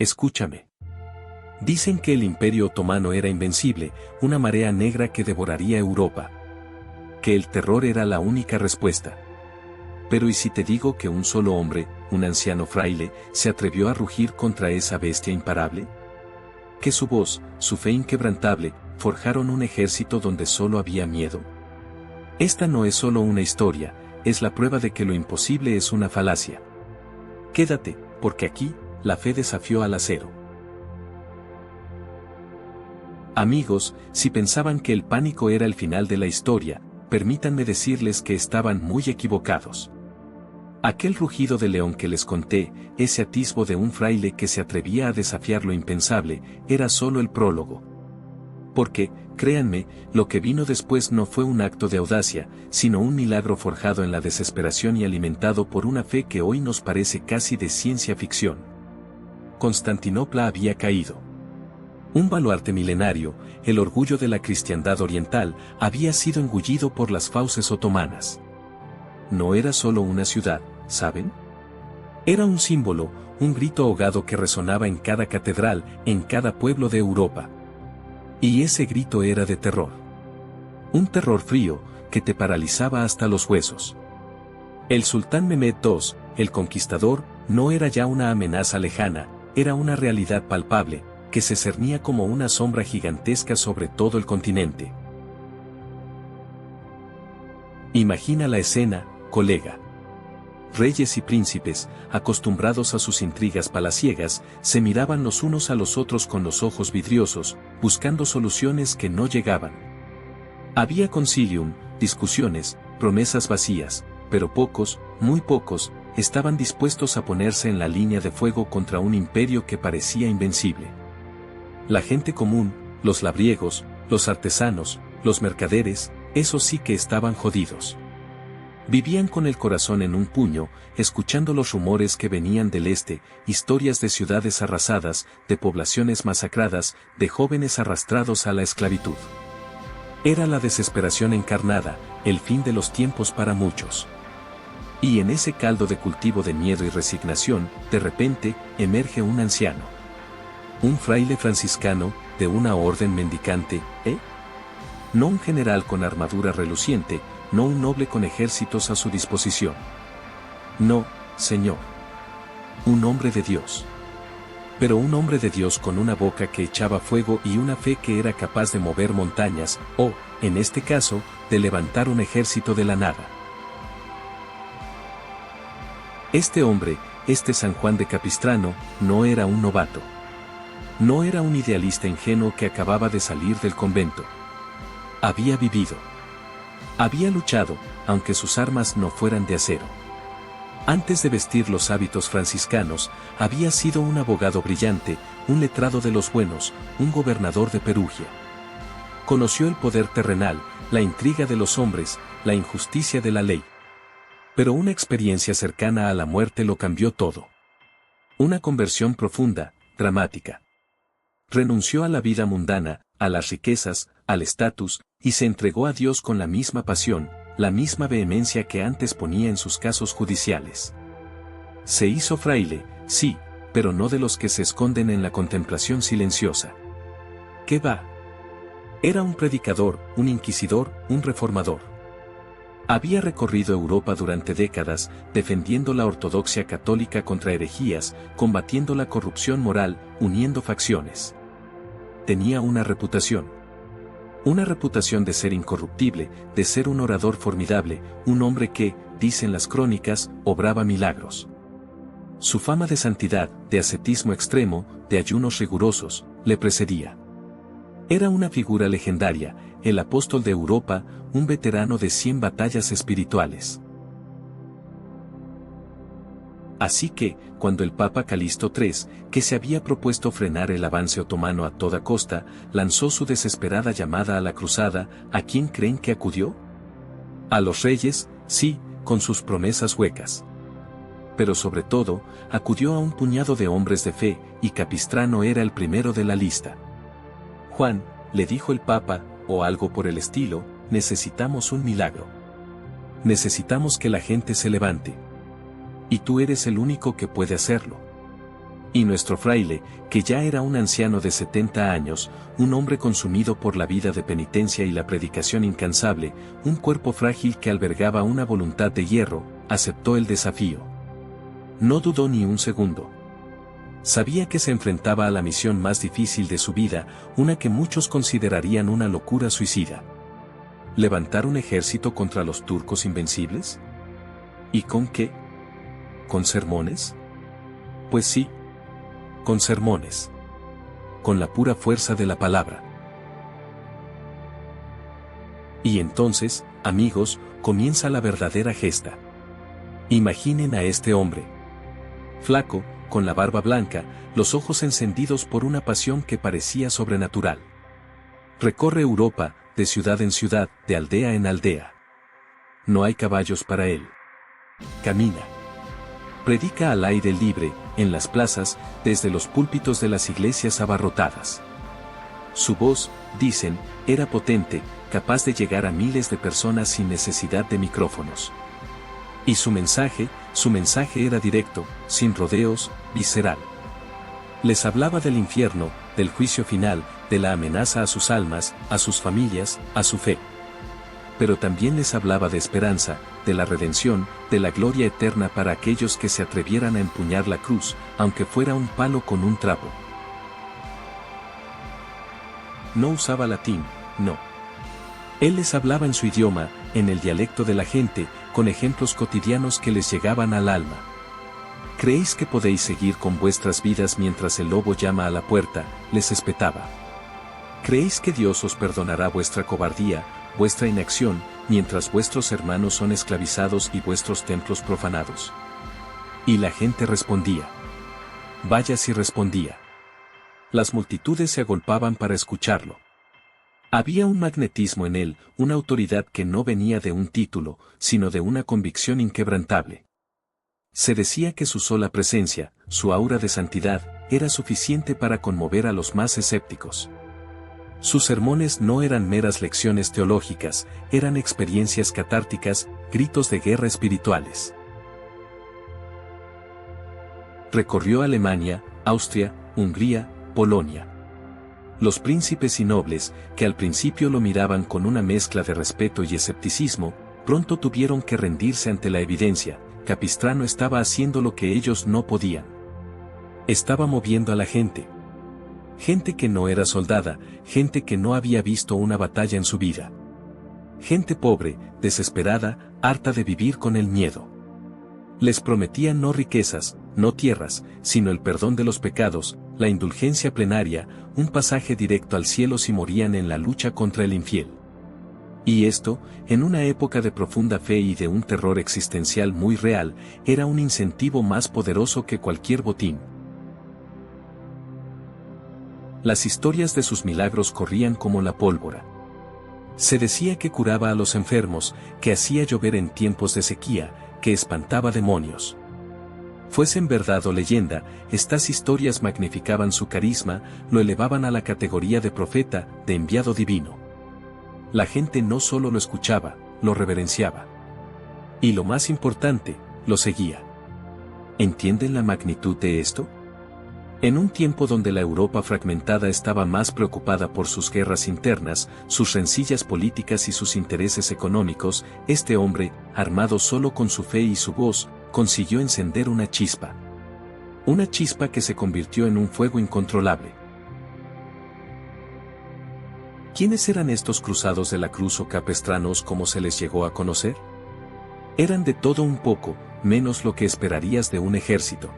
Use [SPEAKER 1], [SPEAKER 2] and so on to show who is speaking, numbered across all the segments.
[SPEAKER 1] Escúchame. Dicen que el Imperio Otomano era invencible, una marea negra que devoraría Europa. Que el terror era la única respuesta. Pero ¿y si te digo que un solo hombre, un anciano fraile, se atrevió a rugir contra esa bestia imparable? Que su voz, su fe inquebrantable, forjaron un ejército donde solo había miedo. Esta no es solo una historia, es la prueba de que lo imposible es una falacia. Quédate, porque aquí, la fe desafió al acero. Amigos, si pensaban que el pánico era el final de la historia, permítanme decirles que estaban muy equivocados. Aquel rugido de león que les conté, ese atisbo de un fraile que se atrevía a desafiar lo impensable, era solo el prólogo. Porque, créanme, lo que vino después no fue un acto de audacia, sino un milagro forjado en la desesperación y alimentado por una fe que hoy nos parece casi de ciencia ficción. Constantinopla había caído. Un baluarte milenario, el orgullo de la cristiandad oriental, había sido engullido por las fauces otomanas. No era solo una ciudad, ¿saben? Era un símbolo, un grito ahogado que resonaba en cada catedral, en cada pueblo de Europa. Y ese grito era de terror. Un terror frío, que te paralizaba hasta los huesos. El sultán Mehmed II, el conquistador, no era ya una amenaza lejana, era una realidad palpable, que se cernía como una sombra gigantesca sobre todo el continente. Imagina la escena, colega. Reyes y príncipes, acostumbrados a sus intrigas palaciegas, se miraban los unos a los otros con los ojos vidriosos, buscando soluciones que no llegaban. Había concilium, discusiones, promesas vacías, pero pocos, muy pocos, estaban dispuestos a ponerse en la línea de fuego contra un imperio que parecía invencible. La gente común, los labriegos, los artesanos, los mercaderes, esos sí que estaban jodidos. Vivían con el corazón en un puño, escuchando los rumores que venían del este, historias de ciudades arrasadas, de poblaciones masacradas, de jóvenes arrastrados a la esclavitud. Era la desesperación encarnada, el fin de los tiempos para muchos. Y en ese caldo de cultivo de miedo y resignación, de repente, emerge un anciano. Un fraile franciscano, de una orden mendicante, No un general con armadura reluciente, no un noble con ejércitos a su disposición. No, Señor. Un hombre de Dios. Pero un hombre de Dios con una boca que echaba fuego y una fe que era capaz de mover montañas, o, en este caso, de levantar un ejército de la nada. Este hombre, este San Juan de Capistrano, no era un novato. No era un idealista ingenuo que acababa de salir del convento. Había vivido. Había luchado, aunque sus armas no fueran de acero. Antes de vestir los hábitos franciscanos, había sido un abogado brillante, un letrado de los buenos, un gobernador de Perugia. Conoció el poder terrenal, la intriga de los hombres, la injusticia de la ley. Pero una experiencia cercana a la muerte lo cambió todo. Una conversión profunda, dramática. Renunció a la vida mundana, a las riquezas, al estatus, y se entregó a Dios con la misma pasión, la misma vehemencia que antes ponía en sus casos judiciales. Se hizo fraile, sí, pero no de los que se esconden en la contemplación silenciosa. ¿Qué va? Era un predicador, un inquisidor, un reformador. Había recorrido Europa durante décadas, defendiendo la ortodoxia católica contra herejías, combatiendo la corrupción moral, uniendo facciones. Tenía una reputación. Una reputación de ser incorruptible, de ser un orador formidable, un hombre que, dicen las crónicas, obraba milagros. Su fama de santidad, de ascetismo extremo, de ayunos rigurosos, le precedía. Era una figura legendaria, el apóstol de Europa, un veterano de 100 batallas espirituales. Así que, cuando el Papa Calixto III, que se había propuesto frenar el avance otomano a toda costa, lanzó su desesperada llamada a la cruzada, ¿a quién creen que acudió? A los reyes, sí, con sus promesas huecas. Pero sobre todo, acudió a un puñado de hombres de fe, y Capistrano era el primero de la lista. Juan, le dijo el Papa, o algo por el estilo, necesitamos un milagro. Necesitamos que la gente se levante. Y tú eres el único que puede hacerlo. Y nuestro fraile, que ya era un anciano de 70 años, un hombre consumido por la vida de penitencia y la predicación incansable, un cuerpo frágil que albergaba una voluntad de hierro, aceptó el desafío. No dudó ni un segundo. Sabía que se enfrentaba a la misión más difícil de su vida, una que muchos considerarían una locura suicida. ¿Levantar un ejército contra los turcos invencibles? ¿Y con qué? ¿Con sermones? Pues sí. Con sermones. Con la pura fuerza de la palabra. Y entonces, amigos, comienza la verdadera gesta. Imaginen a este hombre. Flaco, con la barba blanca, los ojos encendidos por una pasión que parecía sobrenatural. Recorre Europa, de ciudad en ciudad, de aldea en aldea. No hay caballos para él. Camina. Predica al aire libre, en las plazas, desde los púlpitos de las iglesias abarrotadas. Su voz, dicen, era potente, capaz de llegar a miles de personas sin necesidad de micrófonos. Y su mensaje era directo, sin rodeos, visceral. Les hablaba del infierno, del juicio final, de la amenaza a sus almas, a sus familias, a su fe. Pero también les hablaba de esperanza, de la redención, de la gloria eterna para aquellos que se atrevieran a empuñar la cruz, aunque fuera un palo con un trapo. No usaba latín, no. Él les hablaba en su idioma, en el dialecto de la gente, con ejemplos cotidianos que les llegaban al alma. ¿Creéis que podéis seguir con vuestras vidas mientras el lobo llama a la puerta? Les espetaba. ¿Creéis que Dios os perdonará vuestra cobardía, vuestra inacción, mientras vuestros hermanos son esclavizados y vuestros templos profanados? Y la gente respondía. Vaya si respondía. Las multitudes se agolpaban para escucharlo. Había un magnetismo en él, una autoridad que no venía de un título, sino de una convicción inquebrantable. Se decía que su sola presencia, su aura de santidad, era suficiente para conmover a los más escépticos. Sus sermones no eran meras lecciones teológicas, eran experiencias catárticas, gritos de guerra espirituales. Recorrió Alemania, Austria, Hungría, Polonia. Los príncipes y nobles, que al principio lo miraban con una mezcla de respeto y escepticismo, pronto tuvieron que rendirse ante la evidencia: Capistrano estaba haciendo lo que ellos no podían. Estaba moviendo a la gente. Gente que no era soldada, gente que no había visto una batalla en su vida. Gente pobre, desesperada, harta de vivir con el miedo. Les prometían no riquezas, no tierras, sino el perdón de los pecados, la indulgencia plenaria, un pasaje directo al cielo si morían en la lucha contra el infiel. Y esto, en una época de profunda fe y de un terror existencial muy real, era un incentivo más poderoso que cualquier botín. Las historias de sus milagros corrían como la pólvora. Se decía que curaba a los enfermos, que hacía llover en tiempos de sequía, que espantaba demonios. Fuesen verdad o leyenda, estas historias magnificaban su carisma, lo elevaban a la categoría de profeta, de enviado divino. La gente no solo lo escuchaba, lo reverenciaba. Y lo más importante, lo seguía. ¿Entienden la magnitud de esto? En un tiempo donde la Europa fragmentada estaba más preocupada por sus guerras internas, sus rencillas políticas y sus intereses económicos, este hombre, armado solo con su fe y su voz, consiguió encender una chispa. Una chispa que se convirtió en un fuego incontrolable. ¿Quiénes eran estos cruzados de la cruz o capestranos como se les llegó a conocer? Eran de todo un poco, menos lo que esperarías de un ejército.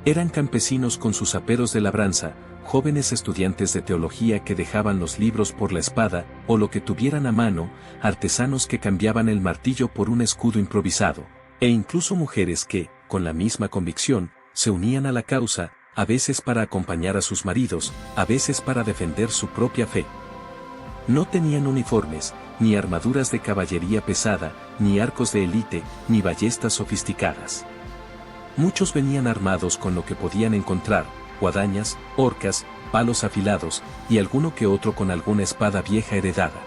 [SPEAKER 1] Eran campesinos con sus aperos de labranza, jóvenes estudiantes de teología que dejaban los libros por la espada, o lo que tuvieran a mano, artesanos que cambiaban el martillo por un escudo improvisado, e incluso mujeres que, con la misma convicción, se unían a la causa, a veces para acompañar a sus maridos, a veces para defender su propia fe. No tenían uniformes, ni armaduras de caballería pesada, ni arcos de élite, ni ballestas sofisticadas. Muchos venían armados con lo que podían encontrar: guadañas, horcas, palos afilados, y alguno que otro con alguna espada vieja heredada.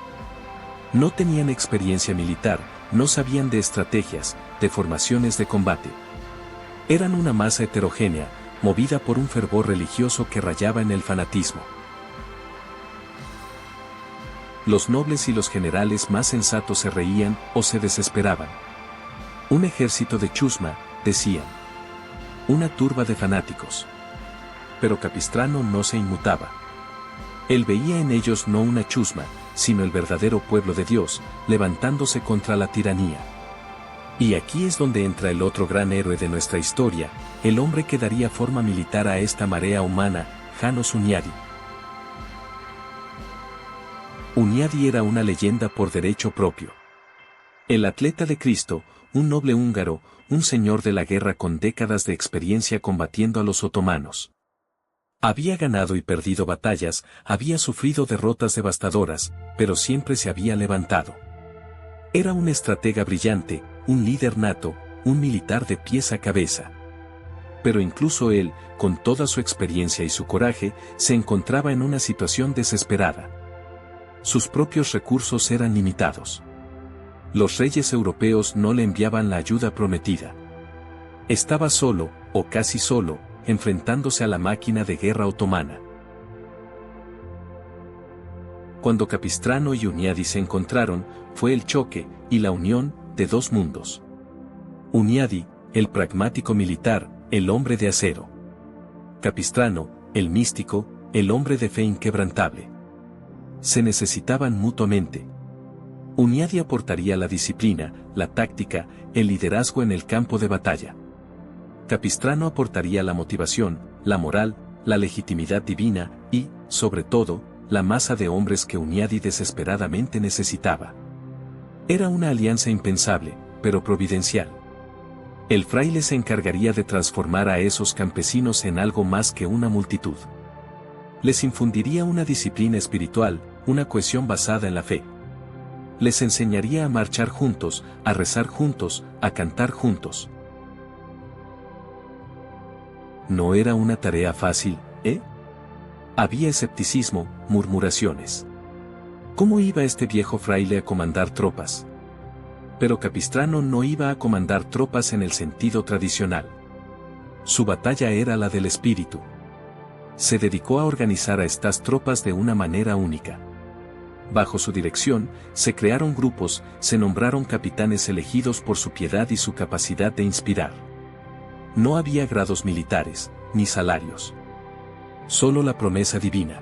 [SPEAKER 1] No tenían experiencia militar, no sabían de estrategias, de formaciones de combate. Eran una masa heterogénea, movida por un fervor religioso que rayaba en el fanatismo. Los nobles y los generales más sensatos se reían o se desesperaban. Un ejército de chusma, decían. Una turba de fanáticos. Pero Capistrano no se inmutaba. Él veía en ellos no una chusma, sino el verdadero pueblo de Dios, levantándose contra la tiranía. Y aquí es donde entra el otro gran héroe de nuestra historia, el hombre que daría forma militar a esta marea humana, János Hunyadi. Hunyadi era una leyenda por derecho propio. El atleta de Cristo, un noble húngaro, un señor de la guerra con décadas de experiencia combatiendo a los otomanos. Había ganado y perdido batallas, había sufrido derrotas devastadoras, pero siempre se había levantado. Era un estratega brillante, un líder nato, un militar de pies a cabeza. Pero incluso él, con toda su experiencia y su coraje, se encontraba en una situación desesperada. Sus propios recursos eran limitados. Los reyes europeos no le enviaban la ayuda prometida. Estaba solo, o casi solo, enfrentándose a la máquina de guerra otomana. Cuando Capistrano y Hunyadi se encontraron, fue el choque, y la unión, de dos mundos. Hunyadi, el pragmático militar, el hombre de acero. Capistrano, el místico, el hombre de fe inquebrantable. Se necesitaban mutuamente. Hunyadi aportaría la disciplina, la táctica, el liderazgo en el campo de batalla. Capistrano aportaría la motivación, la moral, la legitimidad divina y, sobre todo, la masa de hombres que Hunyadi desesperadamente necesitaba. Era una alianza impensable, pero providencial. El fraile se encargaría de transformar a esos campesinos en algo más que una multitud. Les infundiría una disciplina espiritual, una cohesión basada en la fe. Les enseñaría a marchar juntos, a rezar juntos, a cantar juntos. No era una tarea fácil, ¿eh? Había escepticismo, murmuraciones. ¿Cómo iba este viejo fraile a comandar tropas? Pero Capistrano no iba a comandar tropas en el sentido tradicional. Su batalla era la del espíritu. Se dedicó a organizar a estas tropas de una manera única. Bajo su dirección, se crearon grupos, se nombraron capitanes elegidos por su piedad y su capacidad de inspirar. No había grados militares, ni salarios. Solo la promesa divina.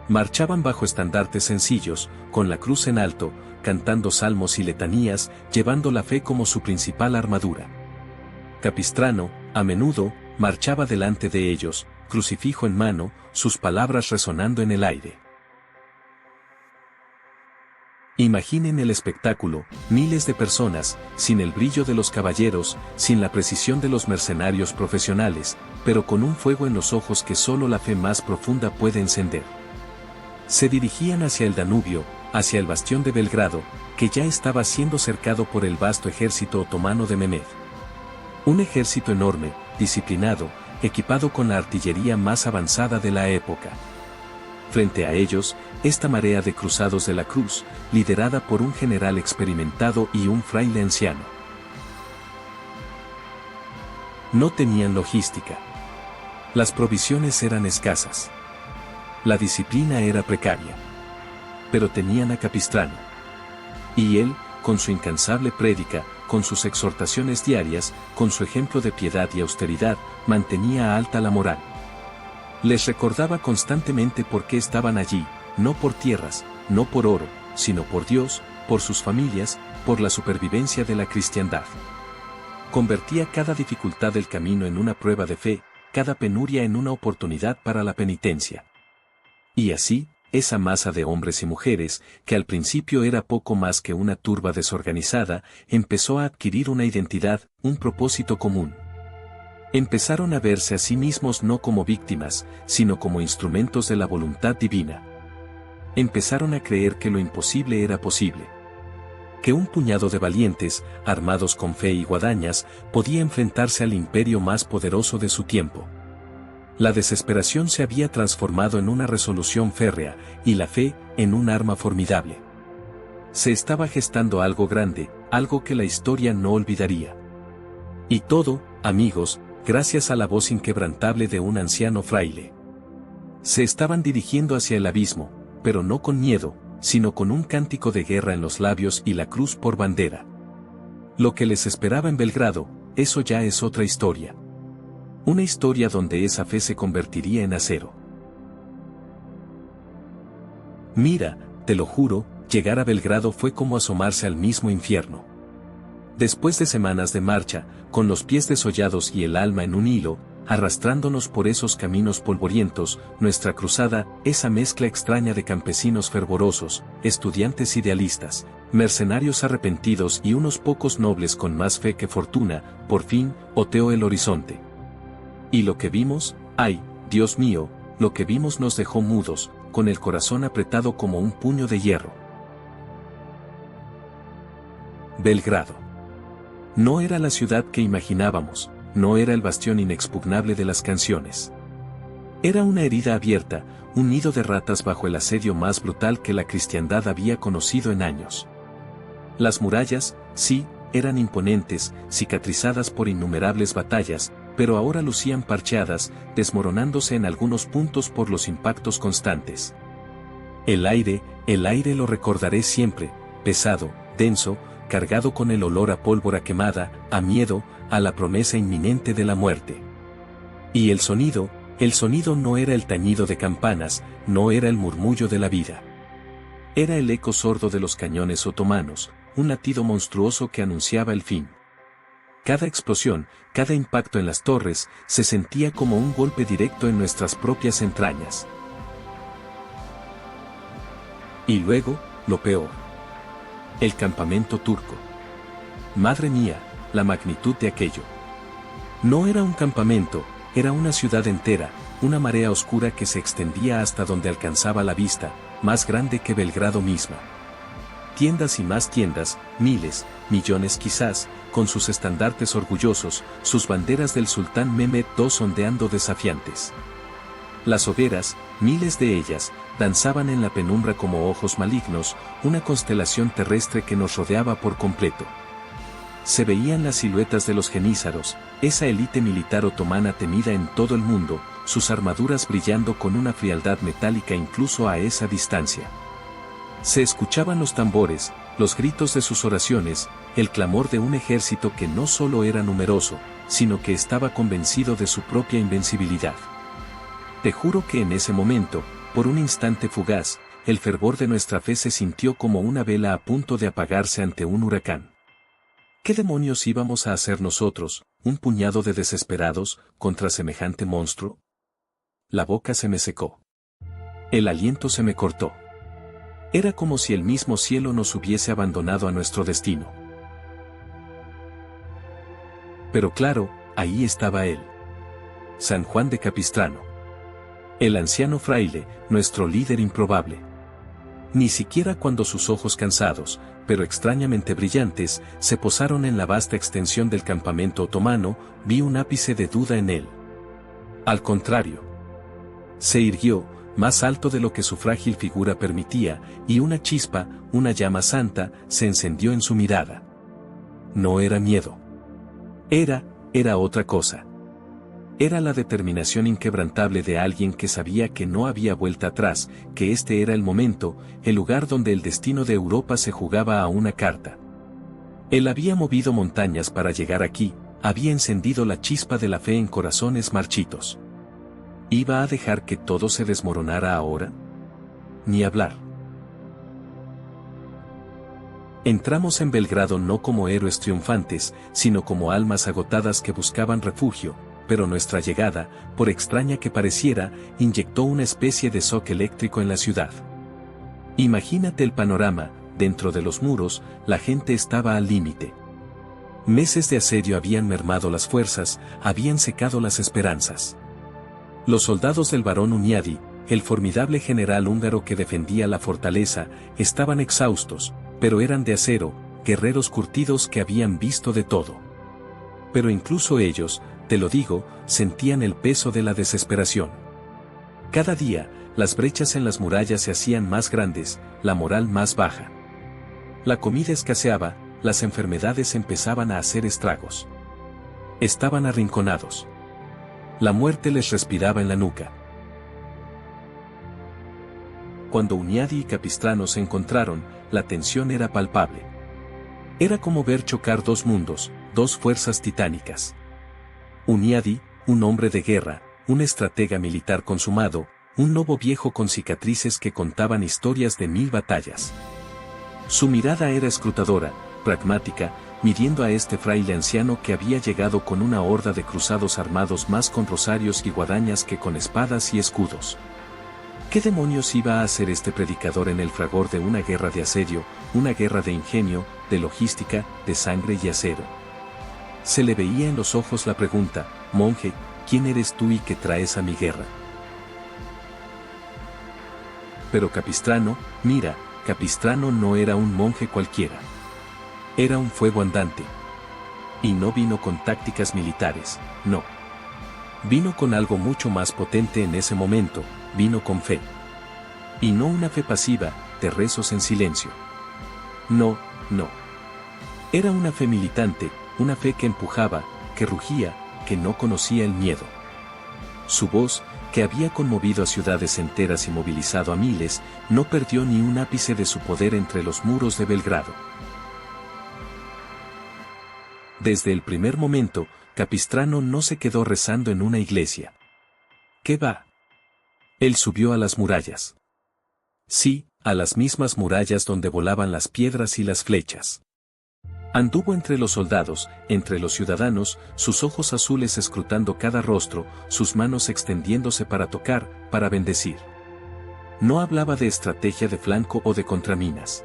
[SPEAKER 1] Marchaban bajo estandartes sencillos, con la cruz en alto, cantando salmos y letanías, llevando la fe como su principal armadura. Capistrano, a menudo, marchaba delante de ellos, crucifijo en mano, sus palabras resonando en el aire. Imaginen el espectáculo, miles de personas, sin el brillo de los caballeros, sin la precisión de los mercenarios profesionales, pero con un fuego en los ojos que solo la fe más profunda puede encender. Se dirigían hacia el Danubio, hacia el bastión de Belgrado, que ya estaba siendo cercado por el vasto ejército otomano de Mehmed. Un ejército enorme, disciplinado, equipado con la artillería más avanzada de la época. Frente a ellos, esta marea de cruzados de la cruz, liderada por un general experimentado y un fraile anciano. No tenían logística. Las provisiones eran escasas. La disciplina era precaria. Pero tenían a Capistrano. Y él, con su incansable prédica, con sus exhortaciones diarias, con su ejemplo de piedad y austeridad, mantenía alta la moral. Les recordaba constantemente por qué estaban allí, no por tierras, no por oro, sino por Dios, por sus familias, por la supervivencia de la cristiandad. Convertía cada dificultad del camino en una prueba de fe, cada penuria en una oportunidad para la penitencia. Y así, esa masa de hombres y mujeres, que al principio era poco más que una turba desorganizada, empezó a adquirir una identidad, un propósito común. Empezaron a verse a sí mismos no como víctimas, sino como instrumentos de la voluntad divina. Empezaron a creer que lo imposible era posible. Que un puñado de valientes, armados con fe y guadañas, podía enfrentarse al imperio más poderoso de su tiempo. La desesperación se había transformado en una resolución férrea, y la fe, en un arma formidable. Se estaba gestando algo grande, algo que la historia no olvidaría. Y todo, amigos, gracias a la voz inquebrantable de un anciano fraile. Se estaban dirigiendo hacia el abismo, pero no con miedo, sino con un cántico de guerra en los labios y la cruz por bandera. Lo que les esperaba en Belgrado, eso ya es otra historia. Una historia donde esa fe se convertiría en acero. Mira, te lo juro, llegar a Belgrado fue como asomarse al mismo infierno. Después de semanas de marcha, con los pies desollados y el alma en un hilo, arrastrándonos por esos caminos polvorientos, nuestra cruzada, esa mezcla extraña de campesinos fervorosos, estudiantes idealistas, mercenarios arrepentidos y unos pocos nobles con más fe que fortuna, por fin, oteó el horizonte. Y lo que vimos, ay, Dios mío, lo que vimos nos dejó mudos, con el corazón apretado como un puño de hierro. Belgrado. No era la ciudad que imaginábamos, no era el bastión inexpugnable de las canciones. Era una herida abierta, un nido de ratas bajo el asedio más brutal que la cristiandad había conocido en años. Las murallas, sí, eran imponentes, cicatrizadas por innumerables batallas, pero ahora lucían parcheadas, desmoronándose en algunos puntos por los impactos constantes. El aire lo recordaré siempre, pesado, denso, cargado con el olor a pólvora quemada, a miedo, a la promesa inminente de la muerte. Y el sonido no era el tañido de campanas, no era el murmullo de la vida. Era el eco sordo de los cañones otomanos, un latido monstruoso que anunciaba el fin. Cada explosión, cada impacto en las torres, se sentía como un golpe directo en nuestras propias entrañas. Y luego, lo peor. El campamento turco. Madre mía, la magnitud de aquello. No era un campamento, era una ciudad entera, una marea oscura que se extendía hasta donde alcanzaba la vista, más grande que Belgrado misma. Tiendas y más tiendas, miles, millones quizás, con sus estandartes orgullosos, sus banderas del sultán Mehmed II ondeando desafiantes. Las hogueras, miles de ellas, danzaban en la penumbra como ojos malignos, una constelación terrestre que nos rodeaba por completo. Se veían las siluetas de los jenízaros, esa élite militar otomana temida en todo el mundo, sus armaduras brillando con una frialdad metálica incluso a esa distancia. Se escuchaban los tambores, los gritos de sus oraciones, el clamor de un ejército que no solo era numeroso, sino que estaba convencido de su propia invencibilidad. Te juro que en ese momento, por un instante fugaz, el fervor de nuestra fe se sintió como una vela a punto de apagarse ante un huracán. ¿Qué demonios íbamos a hacer nosotros, un puñado de desesperados, contra semejante monstruo? La boca se me secó. El aliento se me cortó. Era como si el mismo cielo nos hubiese abandonado a nuestro destino. Pero claro, ahí estaba él. San Juan de Capistrano. El anciano fraile, nuestro líder improbable. Ni siquiera cuando sus ojos cansados, pero extrañamente brillantes, se posaron en la vasta extensión del campamento otomano, vi un ápice de duda en él. Al contrario. Se irguió, más alto de lo que su frágil figura permitía, y una chispa, una llama santa, se encendió en su mirada. No era miedo. Era otra cosa. Era la determinación inquebrantable de alguien que sabía que no había vuelta atrás, que este era el momento, el lugar donde el destino de Europa se jugaba a una carta. Él había movido montañas para llegar aquí, había encendido la chispa de la fe en corazones marchitos. ¿Iba a dejar que todo se desmoronara ahora? Ni hablar. Entramos en Belgrado no como héroes triunfantes, sino como almas agotadas que buscaban refugio, pero nuestra llegada, por extraña que pareciera, inyectó una especie de shock eléctrico en la ciudad. Imagínate el panorama, dentro de los muros, la gente estaba al límite. Meses de asedio habían mermado las fuerzas, habían secado las esperanzas. Los soldados del barón Hunyadi, el formidable general húngaro que defendía la fortaleza, estaban exhaustos, pero eran de acero, guerreros curtidos que habían visto de todo. Pero incluso ellos, te lo digo, sentían el peso de la desesperación. Cada día, las brechas en las murallas se hacían más grandes, la moral más baja. La comida escaseaba, las enfermedades empezaban a hacer estragos. Estaban arrinconados. La muerte les respiraba en la nuca. Cuando Hunyadi y Capistrano se encontraron, la tensión era palpable. Era como ver chocar dos mundos, dos fuerzas titánicas. Hunyadi, un hombre de guerra, un estratega militar consumado, un lobo viejo con cicatrices que contaban historias de 1000 batallas. Su mirada era escrutadora, pragmática, midiendo a este fraile anciano que había llegado con una horda de cruzados armados más con rosarios y guadañas que con espadas y escudos. ¿Qué demonios iba a hacer este predicador en el fragor de una guerra de asedio, una guerra de ingenio, de logística, de sangre y acero? Se le veía en los ojos la pregunta: monje, ¿quién eres tú y qué traes a mi guerra? Pero Capistrano, mira, Capistrano no era un monje cualquiera. Era un fuego andante. Y no vino con tácticas militares, no. Vino con algo mucho más potente en ese momento, vino con fe. Y no una fe pasiva, de rezos en silencio. No, no. Era una fe militante, una fe que empujaba, que rugía, que no conocía el miedo. Su voz, que había conmovido a ciudades enteras y movilizado a miles, no perdió ni un ápice de su poder entre los muros de Belgrado. Desde el primer momento, Capistrano no se quedó rezando en una iglesia. ¿Qué va? Él subió a las murallas. Sí, a las mismas murallas donde volaban las piedras y las flechas. Anduvo entre los soldados, entre los ciudadanos, sus ojos azules escrutando cada rostro, sus manos extendiéndose para tocar, para bendecir. No hablaba de estrategia de flanco o de contraminas.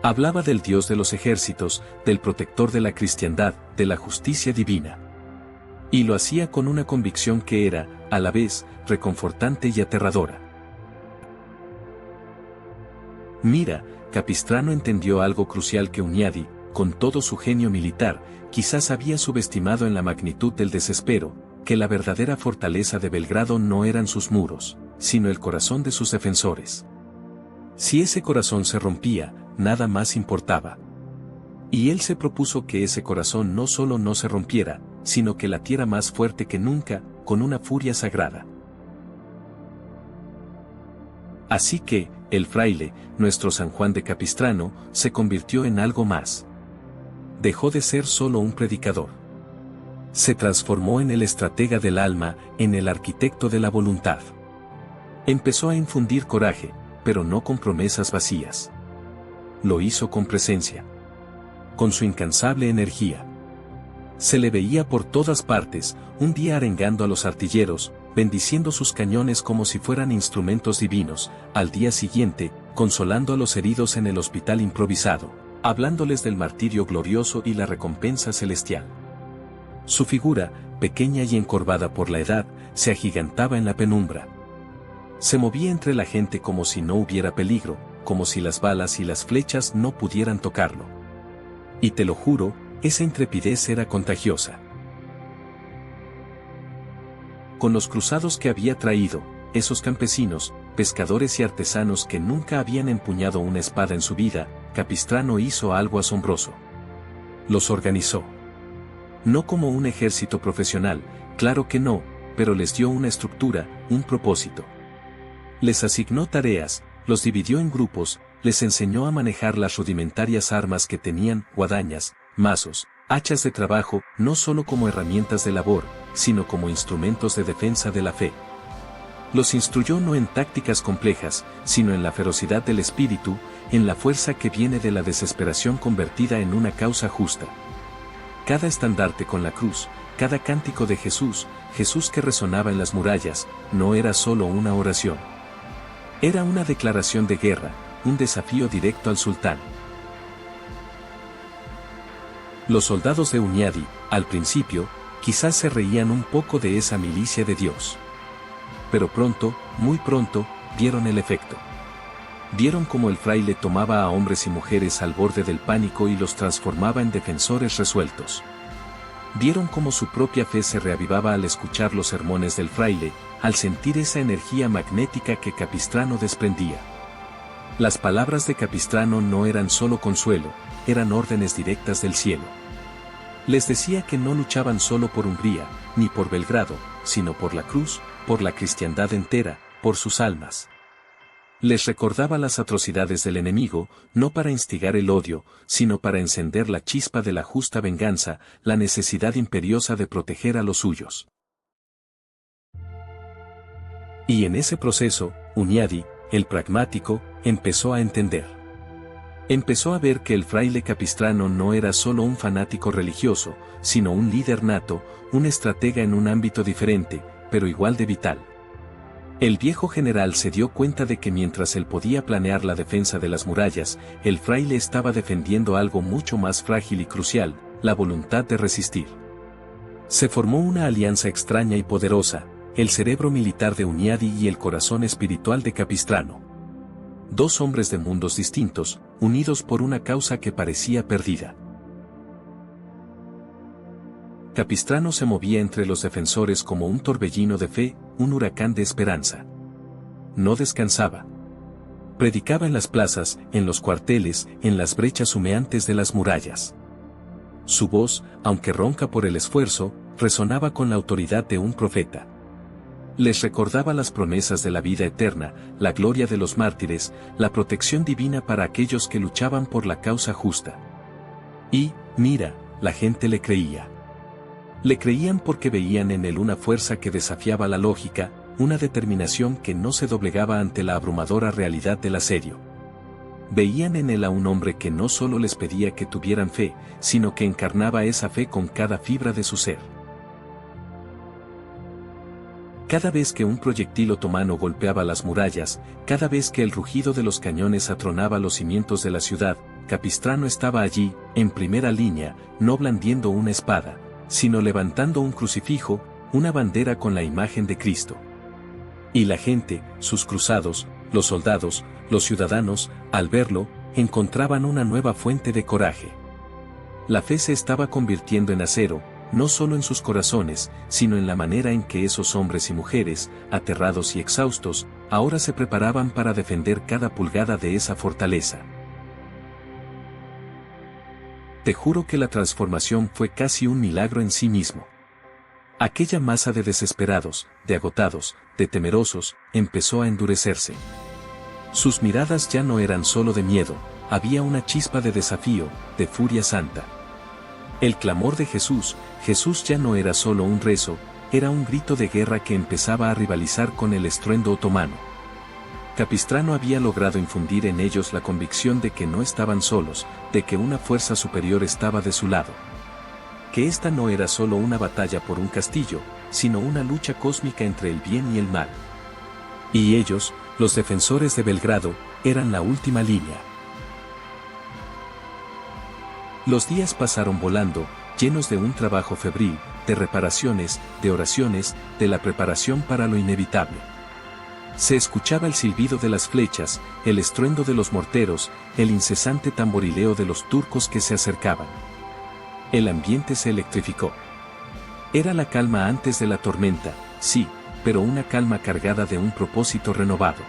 [SPEAKER 1] Hablaba del Dios de los ejércitos, del protector de la cristiandad, de la justicia divina. Y lo hacía con una convicción que era, a la vez, reconfortante y aterradora. Mira, Capistrano entendió algo crucial que Hunyadi, con todo su genio militar, quizás había subestimado en la magnitud del desespero, que la verdadera fortaleza de Belgrado no eran sus muros, sino el corazón de sus defensores. Si ese corazón se rompía, nada más importaba. Y él se propuso que ese corazón no solo no se rompiera, sino que latiera más fuerte que nunca, con una furia sagrada. Así que, el fraile, nuestro San Juan de Capistrano, se convirtió en algo más. Dejó de ser solo un predicador. Se transformó en el estratega del alma, en el arquitecto de la voluntad. Empezó a infundir coraje, pero no con promesas vacías. Lo hizo con presencia. Con su incansable energía. Se le veía por todas partes, un día arengando a los artilleros, bendiciendo sus cañones como si fueran instrumentos divinos, al día siguiente, consolando a los heridos en el hospital improvisado, hablándoles del martirio glorioso y la recompensa celestial. Su figura, pequeña y encorvada por la edad, se agigantaba en la penumbra. Se movía entre la gente como si no hubiera peligro, como si las balas y las flechas no pudieran tocarlo. Y te lo juro, esa intrepidez era contagiosa. Con los cruzados que había traído, esos campesinos, pescadores y artesanos que nunca habían empuñado una espada en su vida, Capistrano hizo algo asombroso. Los organizó. No como un ejército profesional, claro que no, pero les dio una estructura, un propósito. Les asignó tareas, los dividió en grupos, les enseñó a manejar las rudimentarias armas que tenían, guadañas, mazos, hachas de trabajo, no solo como herramientas de labor, sino como instrumentos de defensa de la fe. Los instruyó no en tácticas complejas, sino en la ferocidad del espíritu, en la fuerza que viene de la desesperación convertida en una causa justa. Cada estandarte con la cruz, cada cántico de Jesús, Jesús que resonaba en las murallas, no era solo una oración. Era una declaración de guerra, un desafío directo al sultán. Los soldados de Hunyadi, al principio, quizás se reían un poco de esa milicia de Dios. Pero pronto, muy pronto, vieron el efecto. Vieron cómo el fraile tomaba a hombres y mujeres al borde del pánico y los transformaba en defensores resueltos. Vieron cómo su propia fe se reavivaba al escuchar los sermones del fraile, al sentir esa energía magnética que Capistrano desprendía. Las palabras de Capistrano no eran solo consuelo, eran órdenes directas del cielo. Les decía que no luchaban solo por Hungría, ni por Belgrado, sino por la cruz, por la cristiandad entera, por sus almas. Les recordaba las atrocidades del enemigo, no para instigar el odio, sino para encender la chispa de la justa venganza, la necesidad imperiosa de proteger a los suyos. Y en ese proceso, Hunyadi, el pragmático, empezó a entender. Empezó a ver que el fraile Capistrano no era solo un fanático religioso, sino un líder nato, un estratega en un ámbito diferente, pero igual de vital. El viejo general se dio cuenta de que mientras él podía planear la defensa de las murallas, el fraile estaba defendiendo algo mucho más frágil y crucial, la voluntad de resistir. Se formó una alianza extraña y poderosa, el cerebro militar de Hunyadi y el corazón espiritual de Capistrano. Dos hombres de mundos distintos, unidos por una causa que parecía perdida. Capistrano se movía entre los defensores como un torbellino de fe, un huracán de esperanza. No descansaba. Predicaba en las plazas, en los cuarteles, en las brechas humeantes de las murallas. Su voz, aunque ronca por el esfuerzo, resonaba con la autoridad de un profeta. Les recordaba las promesas de la vida eterna, la gloria de los mártires, la protección divina para aquellos que luchaban por la causa justa. Y, mira, la gente le creía. Le creían porque veían en él una fuerza que desafiaba la lógica, una determinación que no se doblegaba ante la abrumadora realidad del asedio. Veían en él a un hombre que no solo les pedía que tuvieran fe, sino que encarnaba esa fe con cada fibra de su ser. Cada vez que un proyectil otomano golpeaba las murallas, cada vez que el rugido de los cañones atronaba los cimientos de la ciudad, Capistrano estaba allí, en primera línea, no blandiendo una espada, sino levantando un crucifijo, una bandera con la imagen de Cristo. Y la gente, sus cruzados, los soldados, los ciudadanos, al verlo, encontraban una nueva fuente de coraje. La fe se estaba convirtiendo en acero, no solo en sus corazones, sino en la manera en que esos hombres y mujeres, aterrados y exhaustos, ahora se preparaban para defender cada pulgada de esa fortaleza. Te juro que la transformación fue casi un milagro en sí mismo. Aquella masa de desesperados, de agotados, de temerosos, empezó a endurecerse. Sus miradas ya no eran solo de miedo, había una chispa de desafío, de furia santa. El clamor de Jesús ya no era solo un rezo, era un grito de guerra que empezaba a rivalizar con el estruendo otomano. Capistrano había logrado infundir en ellos la convicción de que no estaban solos, de que una fuerza superior estaba de su lado. Que esta no era solo una batalla por un castillo, sino una lucha cósmica entre el bien y el mal. Y ellos, los defensores de Belgrado, eran la última línea. Los días pasaron volando, llenos de un trabajo febril, de reparaciones, de oraciones, de la preparación para lo inevitable. Se escuchaba el silbido de las flechas, el estruendo de los morteros, el incesante tamborileo de los turcos que se acercaban. El ambiente se electrificó. Era la calma antes de la tormenta, sí, pero una calma cargada de un propósito renovado.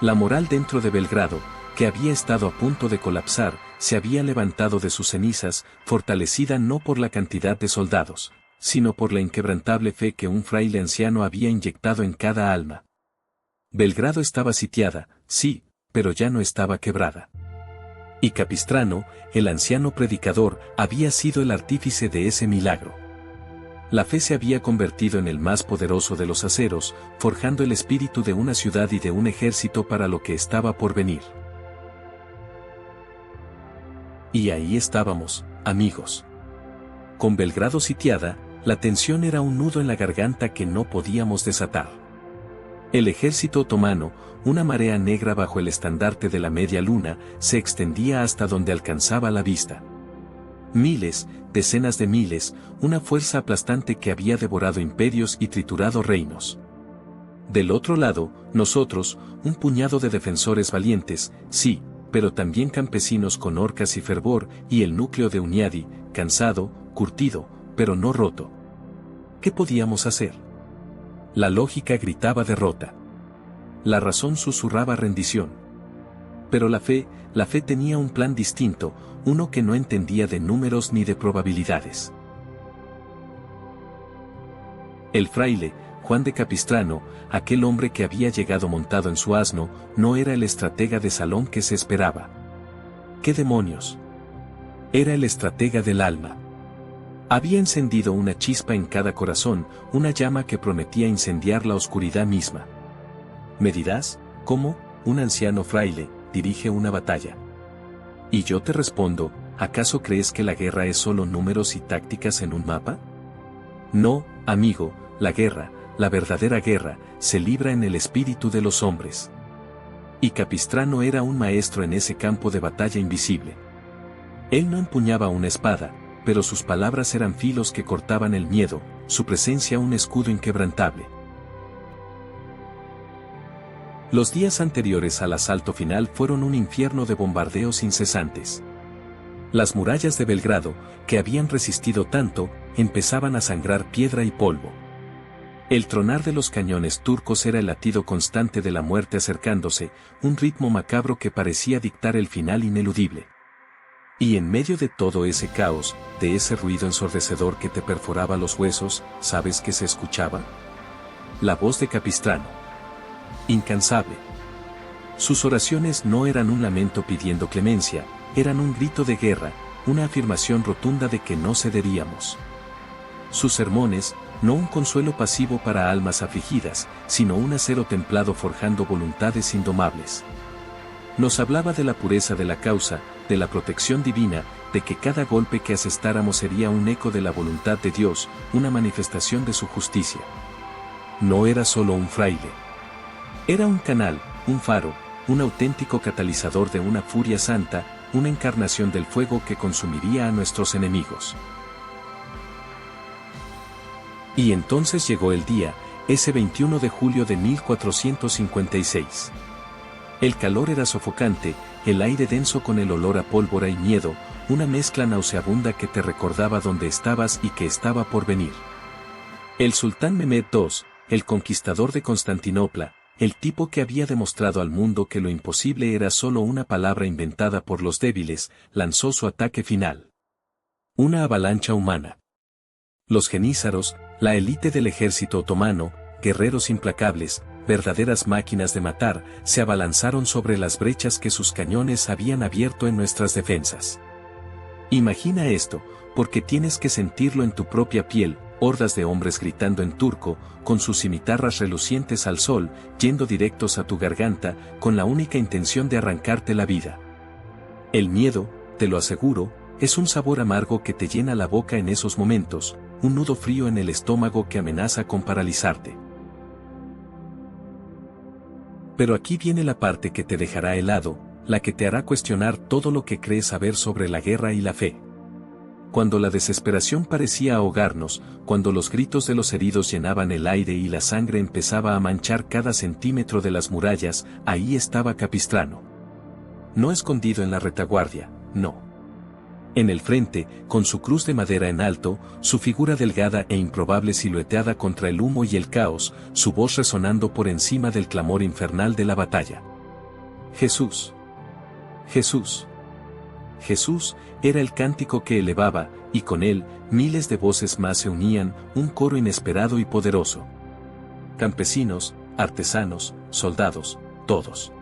[SPEAKER 1] La moral dentro de Belgrado, que había estado a punto de colapsar, se había levantado de sus cenizas, fortalecida no por la cantidad de soldados, sino por la inquebrantable fe que un fraile anciano había inyectado en cada alma. Belgrado estaba sitiada, sí, pero ya no estaba quebrada. Y Capistrano, el anciano predicador, había sido el artífice de ese milagro. La fe se había convertido en el más poderoso de los aceros, forjando el espíritu de una ciudad y de un ejército para lo que estaba por venir. Y ahí estábamos, amigos. Con Belgrado sitiada, la tensión era un nudo en la garganta que no podíamos desatar. El ejército otomano, una marea negra bajo el estandarte de la media luna, se extendía hasta donde alcanzaba la vista. Miles, decenas de miles, una fuerza aplastante que había devorado imperios y triturado reinos. Del otro lado, nosotros, un puñado de defensores valientes, sí, pero también campesinos con orcas y fervor, y el núcleo de Hunyadi, cansado, curtido, pero no roto. ¿Qué podíamos hacer? La lógica gritaba derrota. La razón susurraba rendición. Pero la fe tenía un plan distinto, uno que no entendía de números ni de probabilidades. El fraile, Juan de Capistrano, aquel hombre que había llegado montado en su asno, no era el estratega de salón que se esperaba. ¿Qué demonios? Era el estratega del alma. Había encendido una chispa en cada corazón, una llama que prometía incendiar la oscuridad misma. ¿Me dirás, cómo, un anciano fraile, dirige una batalla? Y yo te respondo, ¿acaso crees que la guerra es solo números y tácticas en un mapa? No, amigo, la guerra, la verdadera guerra, se libra en el espíritu de los hombres. Y Capistrano era un maestro en ese campo de batalla invisible. Él no empuñaba una espada, pero sus palabras eran filos que cortaban el miedo, su presencia un escudo inquebrantable. Los días anteriores al asalto final fueron un infierno de bombardeos incesantes. Las murallas de Belgrado, que habían resistido tanto, empezaban a sangrar piedra y polvo. El tronar de los cañones turcos era el latido constante de la muerte acercándose, un ritmo macabro que parecía dictar el final ineludible. Y en medio de todo ese caos, de ese ruido ensordecedor que te perforaba los huesos, ¿sabes qué se escuchaba? La voz de Capistrano. Incansable. Sus oraciones no eran un lamento pidiendo clemencia, eran un grito de guerra, una afirmación rotunda de que no cederíamos. Sus sermones, no un consuelo pasivo para almas afligidas, sino un acero templado forjando voluntades indomables. Nos hablaba de la pureza de la causa, de la protección divina, de que cada golpe que asestáramos sería un eco de la voluntad de Dios, una manifestación de su justicia. No era solo un fraile. Era un canal, un faro, un auténtico catalizador de una furia santa, una encarnación del fuego que consumiría a nuestros enemigos. Y entonces llegó el día, ese 21 de julio de 1456. El calor era sofocante, el aire denso con el olor a pólvora y miedo, una mezcla nauseabunda que te recordaba dónde estabas y que estaba por venir. El sultán Mehmed II, el conquistador de Constantinopla, el tipo que había demostrado al mundo que lo imposible era solo una palabra inventada por los débiles, lanzó su ataque final. Una avalancha humana. Los genízaros, la élite del ejército otomano, guerreros implacables, verdaderas máquinas de matar, se abalanzaron sobre las brechas que sus cañones habían abierto en nuestras defensas. Imagina esto, porque tienes que sentirlo en tu propia piel, hordas de hombres gritando en turco, con sus cimitarras relucientes al sol, yendo directos a tu garganta, con la única intención de arrancarte la vida. El miedo, te lo aseguro, es un sabor amargo que te llena la boca en esos momentos, un nudo frío en el estómago que amenaza con paralizarte. Pero aquí viene la parte que te dejará helado, la que te hará cuestionar todo lo que crees saber sobre la guerra y la fe. Cuando la desesperación parecía ahogarnos, cuando los gritos de los heridos llenaban el aire y la sangre empezaba a manchar cada centímetro de las murallas, ahí estaba Capistrano. No escondido en la retaguardia, no. En el frente, con su cruz de madera en alto, su figura delgada e improbable silueteada contra el humo y el caos, su voz resonando por encima del clamor infernal de la batalla. Jesús. Jesús. Jesús, era el cántico que elevaba, y con él, miles de voces más se unían, un coro inesperado y poderoso. Campesinos, artesanos, soldados, todos.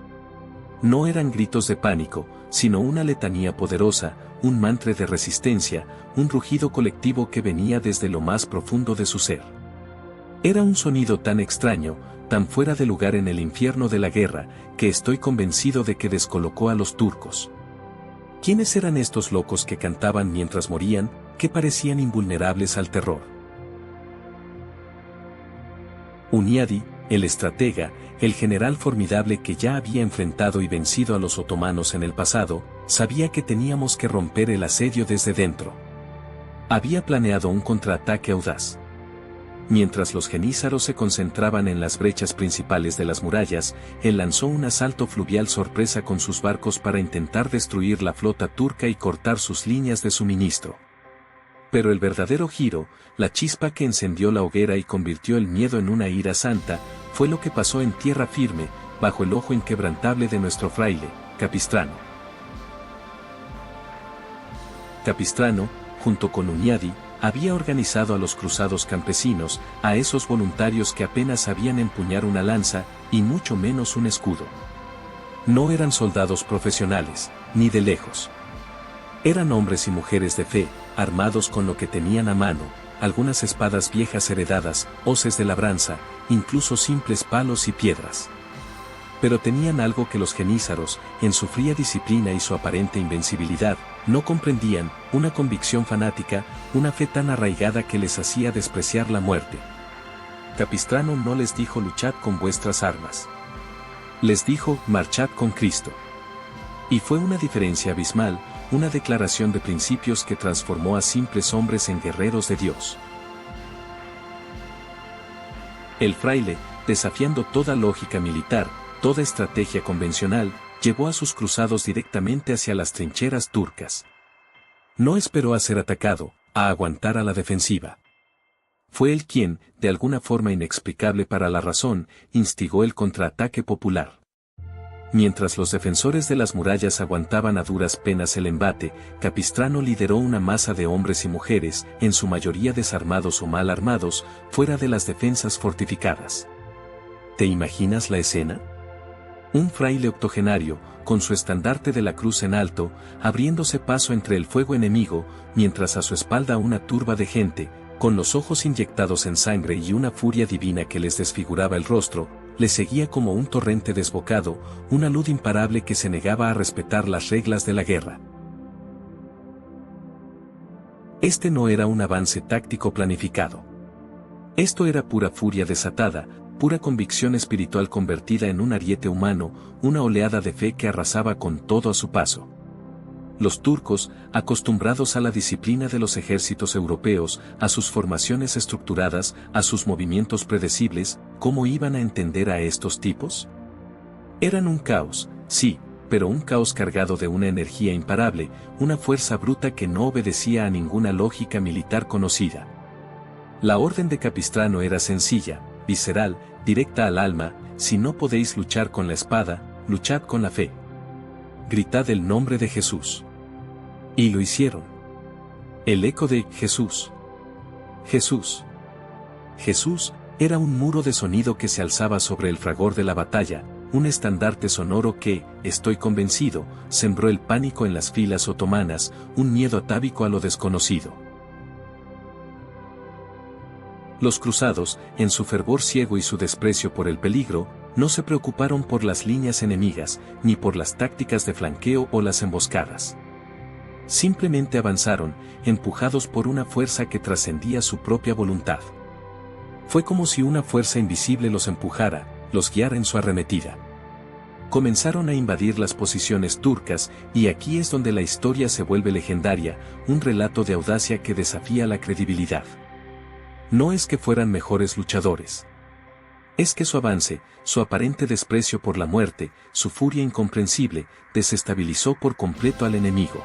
[SPEAKER 1] No eran gritos de pánico, sino una letanía poderosa, un mantra de resistencia, un rugido colectivo que venía desde lo más profundo de su ser. Era un sonido tan extraño, tan fuera de lugar en el infierno de la guerra, que estoy convencido de que descolocó a los turcos. ¿Quiénes eran estos locos que cantaban mientras morían, que parecían invulnerables al terror? Hunyadi, el estratega, el general formidable que ya había enfrentado y vencido a los otomanos en el pasado, sabía que teníamos que romper el asedio desde dentro. Había planeado un contraataque audaz. Mientras los genízaros se concentraban en las brechas principales de las murallas, él lanzó un asalto fluvial sorpresa con sus barcos para intentar destruir la flota turca y cortar sus líneas de suministro. Pero el verdadero giro, la chispa que encendió la hoguera y convirtió el miedo en una ira santa, fue lo que pasó en tierra firme, bajo el ojo inquebrantable de nuestro fraile, Capistrano. Capistrano, junto con Hunyadi, había organizado a los cruzados campesinos, a esos voluntarios que apenas sabían empuñar una lanza, y mucho menos un escudo. No eran soldados profesionales, ni de lejos. Eran hombres y mujeres de fe, armados con lo que tenían a mano, algunas espadas viejas heredadas, hoces de labranza, incluso simples palos y piedras. Pero tenían algo que los genízaros, en su fría disciplina y su aparente invencibilidad, no comprendían, una convicción fanática, una fe tan arraigada que les hacía despreciar la muerte. Capistrano no les dijo luchad con vuestras armas. Les dijo marchad con Cristo. Y fue una diferencia abismal, una declaración de principios que transformó a simples hombres en guerreros de Dios. El fraile, desafiando toda lógica militar, toda estrategia convencional, llevó a sus cruzados directamente hacia las trincheras turcas. No esperó a ser atacado, a aguantar a la defensiva. Fue él quien, de alguna forma inexplicable para la razón, instigó el contraataque popular. Mientras los defensores de las murallas aguantaban a duras penas el embate, Capistrano lideró una masa de hombres y mujeres, en su mayoría desarmados o mal armados, fuera de las defensas fortificadas. ¿Te imaginas la escena? Un fraile octogenario, con su estandarte de la cruz en alto, abriéndose paso entre el fuego enemigo, mientras a su espalda una turba de gente, con los ojos inyectados en sangre y una furia divina que les desfiguraba el rostro, le seguía como un torrente desbocado, una luz imparable que se negaba a respetar las reglas de la guerra. Este no era un avance táctico planificado. Esto era pura furia desatada, pura convicción espiritual convertida en un ariete humano, una oleada de fe que arrasaba con todo a su paso. Los turcos, acostumbrados a la disciplina de los ejércitos europeos, a sus formaciones estructuradas, a sus movimientos predecibles, ¿cómo iban a entender a estos tipos? Eran un caos, sí, pero un caos cargado de una energía imparable, una fuerza bruta que no obedecía a ninguna lógica militar conocida. La orden de Capistrano era sencilla, visceral, directa al alma: si no podéis luchar con la espada, luchad con la fe. Gritad el nombre de Jesús. Y lo hicieron. El eco de Jesús. Jesús. Jesús era un muro de sonido que se alzaba sobre el fragor de la batalla, un estandarte sonoro que, estoy convencido, sembró el pánico en las filas otomanas, un miedo atávico a lo desconocido. Los cruzados, en su fervor ciego y su desprecio por el peligro, no se preocuparon por las líneas enemigas, ni por las tácticas de flanqueo o las emboscadas. Simplemente avanzaron, empujados por una fuerza que trascendía su propia voluntad. Fue como si una fuerza invisible los empujara, los guiara en su arremetida. Comenzaron a invadir las posiciones turcas, y aquí es donde la historia se vuelve legendaria, un relato de audacia que desafía la credibilidad. No es que fueran mejores luchadores. Es que su avance, su aparente desprecio por la muerte, su furia incomprensible, desestabilizó por completo al enemigo.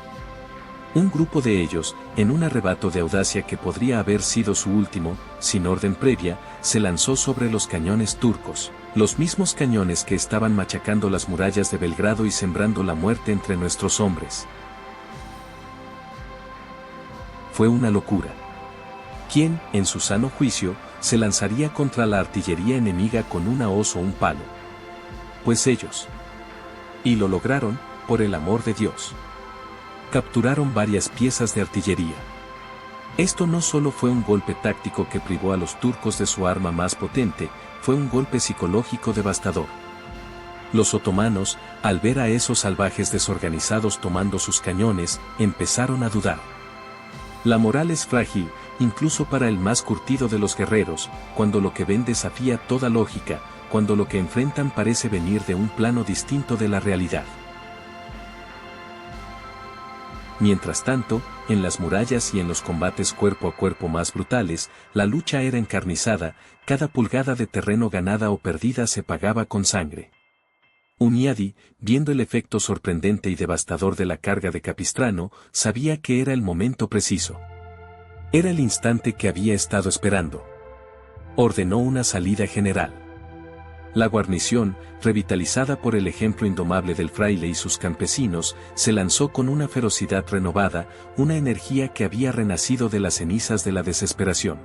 [SPEAKER 1] Un grupo de ellos, en un arrebato de audacia que podría haber sido su último, sin orden previa, se lanzó sobre los cañones turcos, los mismos cañones que estaban machacando las murallas de Belgrado y sembrando la muerte entre nuestros hombres. Fue una locura. ¿Quién, en su sano juicio, se lanzaría contra la artillería enemiga con una hoz o un palo? Pues ellos. Y lo lograron, por el amor de Dios. Capturaron varias piezas de artillería. Esto no solo fue un golpe táctico que privó a los turcos de su arma más potente, fue un golpe psicológico devastador. Los otomanos, al ver a esos salvajes desorganizados tomando sus cañones, empezaron a dudar. La moral es frágil, incluso para el más curtido de los guerreros, cuando lo que ven desafía toda lógica, cuando lo que enfrentan parece venir de un plano distinto de la realidad. Mientras tanto, en las murallas y en los combates cuerpo a cuerpo más brutales, la lucha era encarnizada, cada pulgada de terreno ganada o perdida se pagaba con sangre. Hunyadi, viendo el efecto sorprendente y devastador de la carga de Capistrano, sabía que era el momento preciso. Era el instante que había estado esperando. Ordenó una salida general. La guarnición, revitalizada por el ejemplo indomable del fraile y sus campesinos, se lanzó con una ferocidad renovada, una energía que había renacido de las cenizas de la desesperación.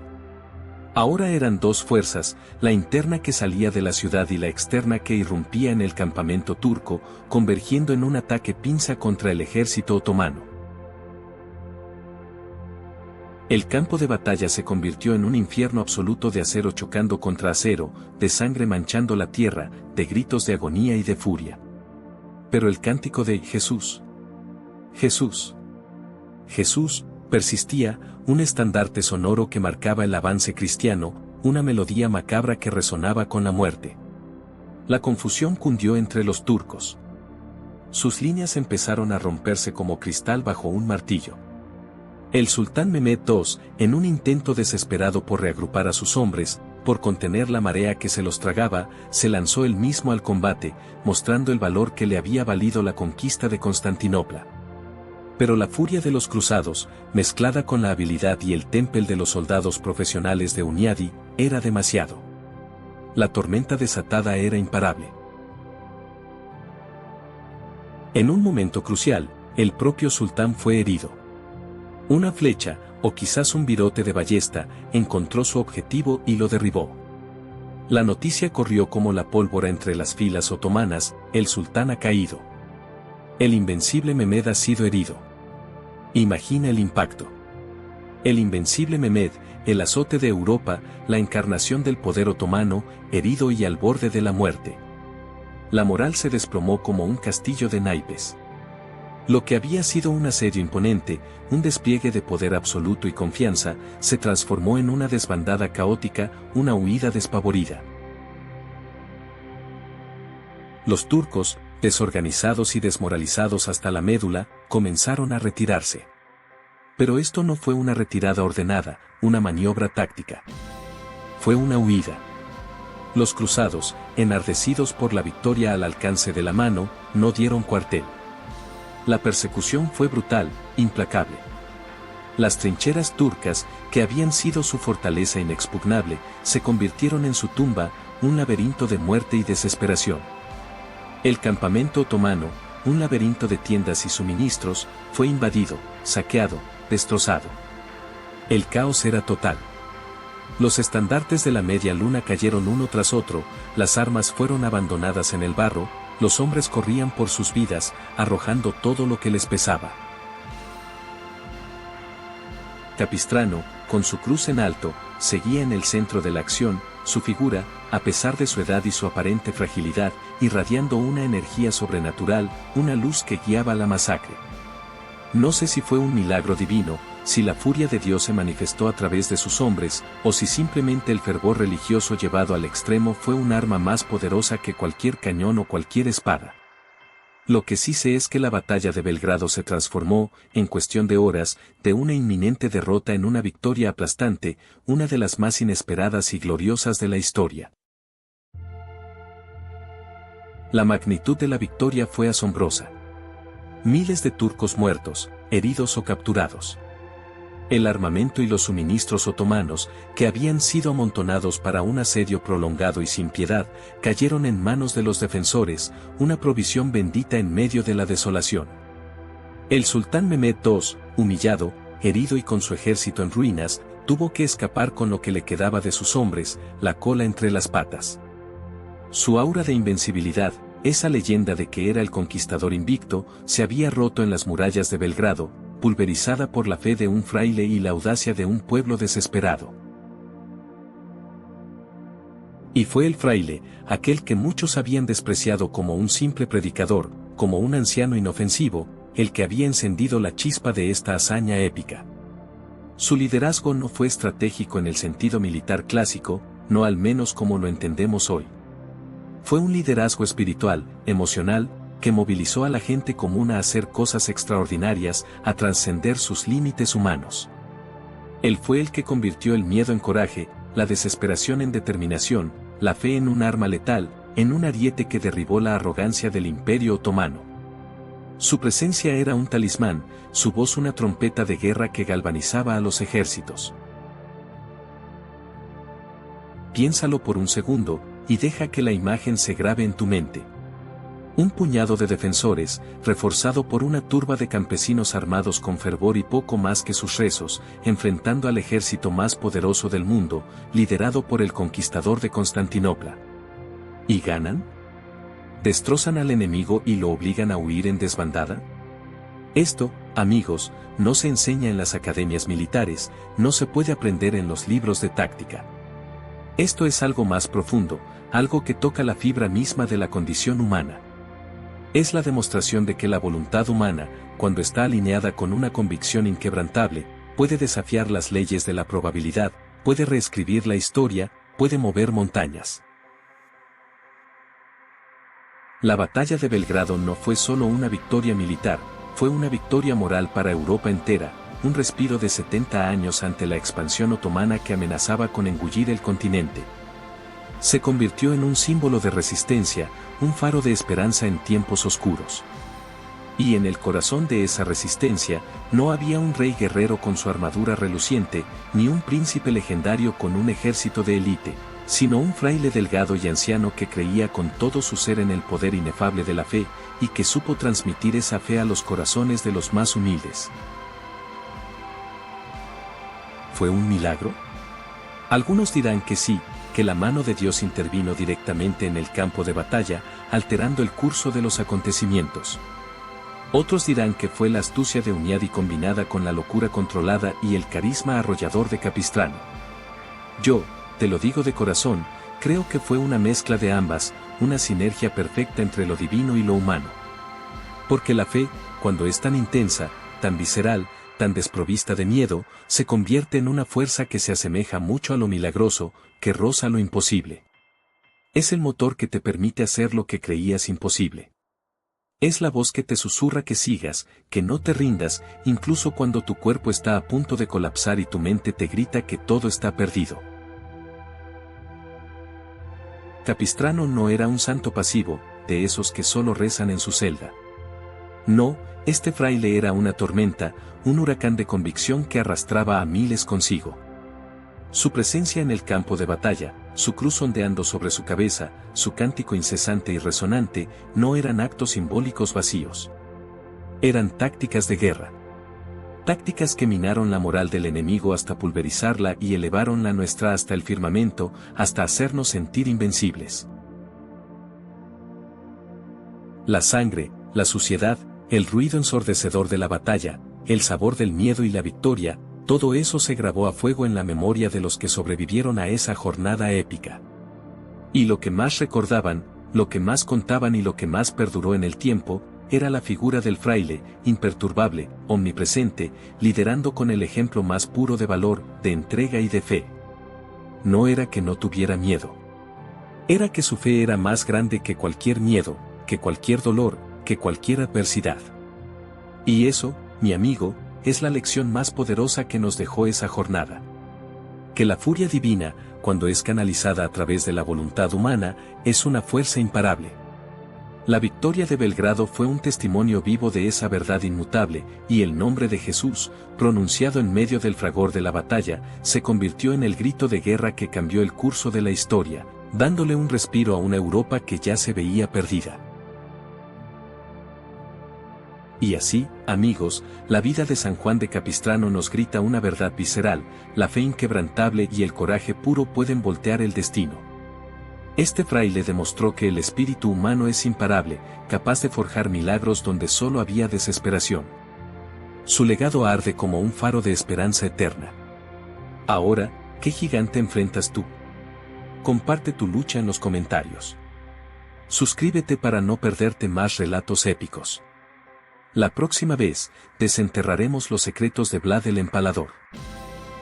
[SPEAKER 1] Ahora eran dos fuerzas, la interna que salía de la ciudad y la externa que irrumpía en el campamento turco, convergiendo en un ataque pinza contra el ejército otomano. El campo de batalla se convirtió en un infierno absoluto de acero chocando contra acero, de sangre manchando la tierra, de gritos de agonía y de furia. Pero el cántico de Jesús, Jesús, Jesús, persistía, un estandarte sonoro que marcaba el avance cristiano, una melodía macabra que resonaba con la muerte. La confusión cundió entre los turcos. Sus líneas empezaron a romperse como cristal bajo un martillo. El sultán Mehmed II, en un intento desesperado por reagrupar a sus hombres, por contener la marea que se los tragaba, se lanzó él mismo al combate, mostrando el valor que le había valido la conquista de Constantinopla. Pero la furia de los cruzados, mezclada con la habilidad y el temple de los soldados profesionales de Hunyadi, era demasiado. La tormenta desatada era imparable. En un momento crucial, el propio sultán fue herido. Una flecha, o quizás un virote de ballesta, encontró su objetivo y lo derribó. La noticia corrió como la pólvora entre las filas otomanas, el sultán ha caído. El invencible Mehmed ha sido herido. Imagina el impacto. El invencible Mehmed, el azote de Europa, la encarnación del poder otomano, herido y al borde de la muerte. La moral se desplomó como un castillo de naipes. Lo que había sido un asedio imponente, un despliegue de poder absoluto y confianza, se transformó en una desbandada caótica, una huida despavorida. Los turcos, desorganizados y desmoralizados hasta la médula, comenzaron a retirarse. Pero esto no fue una retirada ordenada, una maniobra táctica. Fue una huida. Los cruzados, enardecidos por la victoria al alcance de la mano, no dieron cuartel. La persecución fue brutal, implacable. Las trincheras turcas, que habían sido su fortaleza inexpugnable, se convirtieron en su tumba, un laberinto de muerte y desesperación. El campamento otomano, un laberinto de tiendas y suministros, fue invadido, saqueado, destrozado. El caos era total. Los estandartes de la media luna cayeron uno tras otro, las armas fueron abandonadas en el barro, los hombres corrían por sus vidas, arrojando todo lo que les pesaba. Capistrano, con su cruz en alto, seguía en el centro de la acción, su figura, a pesar de su edad y su aparente fragilidad, irradiando una energía sobrenatural, una luz que guiaba la masacre. No sé si fue un milagro divino, si la furia de Dios se manifestó a través de sus hombres, o si simplemente el fervor religioso llevado al extremo fue un arma más poderosa que cualquier cañón o cualquier espada. Lo que sí sé es que la batalla de Belgrado se transformó, en cuestión de horas, de una inminente derrota en una victoria aplastante, una de las más inesperadas y gloriosas de la historia. La magnitud de la victoria fue asombrosa. Miles de turcos muertos, heridos o capturados. El armamento y los suministros otomanos, que habían sido amontonados para un asedio prolongado y sin piedad, cayeron en manos de los defensores, una provisión bendita en medio de la desolación. El sultán Mehmed II, humillado, herido y con su ejército en ruinas, tuvo que escapar con lo que le quedaba de sus hombres, la cola entre las patas. Su aura de invencibilidad, esa leyenda de que era el conquistador invicto, se había roto en las murallas de Belgrado, pulverizada por la fe de un fraile y la audacia de un pueblo desesperado. Y fue el fraile, aquel que muchos habían despreciado como un simple predicador, como un anciano inofensivo, el que había encendido la chispa de esta hazaña épica. Su liderazgo no fue estratégico en el sentido militar clásico, no al menos como lo entendemos hoy. Fue un liderazgo espiritual, emocional, que movilizó a la gente común a hacer cosas extraordinarias, a trascender sus límites humanos. Él fue el que convirtió el miedo en coraje, la desesperación en determinación, la fe en un arma letal, en un ariete que derribó la arrogancia del Imperio Otomano. Su presencia era un talismán, su voz una trompeta de guerra que galvanizaba a los ejércitos. Piénsalo por un segundo, y deja que la imagen se grabe en tu mente. Un puñado de defensores, reforzado por una turba de campesinos armados con fervor y poco más que sus rezos, enfrentando al ejército más poderoso del mundo, liderado por el conquistador de Constantinopla. ¿Y ganan? ¿Destrozan al enemigo y lo obligan a huir en desbandada? Esto, amigos, no se enseña en las academias militares, no se puede aprender en los libros de táctica. Esto es algo más profundo, algo que toca la fibra misma de la condición humana. Es la demostración de que la voluntad humana, cuando está alineada con una convicción inquebrantable, puede desafiar las leyes de la probabilidad, puede reescribir la historia, puede mover montañas. La batalla de Belgrado no fue solo una victoria militar, fue una victoria moral para Europa entera, un respiro de 70 años ante la expansión otomana que amenazaba con engullir el continente. Se convirtió en un símbolo de resistencia, un faro de esperanza en tiempos oscuros. Y en el corazón de esa resistencia, no había un rey guerrero con su armadura reluciente, ni un príncipe legendario con un ejército de élite, sino un fraile delgado y anciano que creía con todo su ser en el poder inefable de la fe, y que supo transmitir esa fe a los corazones de los más humildes. ¿Fue un milagro? Algunos dirán que sí, que la mano de Dios intervino directamente en el campo de batalla, alterando el curso de los acontecimientos. Otros dirán que fue la astucia de Hunyadi combinada con la locura controlada y el carisma arrollador de Capistrano. Yo, te lo digo de corazón, creo que fue una mezcla de ambas, una sinergia perfecta entre lo divino y lo humano. Porque la fe, cuando es tan intensa, tan visceral, tan desprovista de miedo, se convierte en una fuerza que se asemeja mucho a lo milagroso, que roza lo imposible. Es el motor que te permite hacer lo que creías imposible. Es la voz que te susurra que sigas, que no te rindas, incluso cuando tu cuerpo está a punto de colapsar y tu mente te grita que todo está perdido. Capistrano no era un santo pasivo, de esos que solo rezan en su celda. No, este fraile era una tormenta, un huracán de convicción que arrastraba a miles consigo. Su presencia en el campo de batalla, su cruz ondeando sobre su cabeza, su cántico incesante y resonante, no eran actos simbólicos vacíos. Eran tácticas de guerra. Tácticas que minaron la moral del enemigo hasta pulverizarla y elevaron la nuestra hasta el firmamento, hasta hacernos sentir invencibles. La sangre, la suciedad, el ruido ensordecedor de la batalla, el sabor del miedo y la victoria, todo eso se grabó a fuego en la memoria de los que sobrevivieron a esa jornada épica. Y lo que más recordaban, lo que más contaban y lo que más perduró en el tiempo, era la figura del fraile, imperturbable, omnipresente, liderando con el ejemplo más puro de valor, de entrega y de fe. No era que no tuviera miedo. Era que su fe era más grande que cualquier miedo, que cualquier dolor, que cualquier adversidad. Y eso, mi amigo, es la lección más poderosa que nos dejó esa jornada. Que la furia divina, cuando es canalizada a través de la voluntad humana, es una fuerza imparable. La victoria de Belgrado fue un testimonio vivo de esa verdad inmutable, y el nombre de Jesús, pronunciado en medio del fragor de la batalla, se convirtió en el grito de guerra que cambió el curso de la historia, dándole un respiro a una Europa que ya se veía perdida. Y así, amigos, la vida de San Juan de Capistrano nos grita una verdad visceral, la fe inquebrantable y el coraje puro pueden voltear el destino. Este fraile demostró que el espíritu humano es imparable, capaz de forjar milagros donde solo había desesperación. Su legado arde como un faro de esperanza eterna. Ahora, ¿qué gigante enfrentas tú? Comparte tu lucha en los comentarios. Suscríbete para no perderte más relatos épicos. La próxima vez, desenterraremos los secretos de Vlad el Empalador.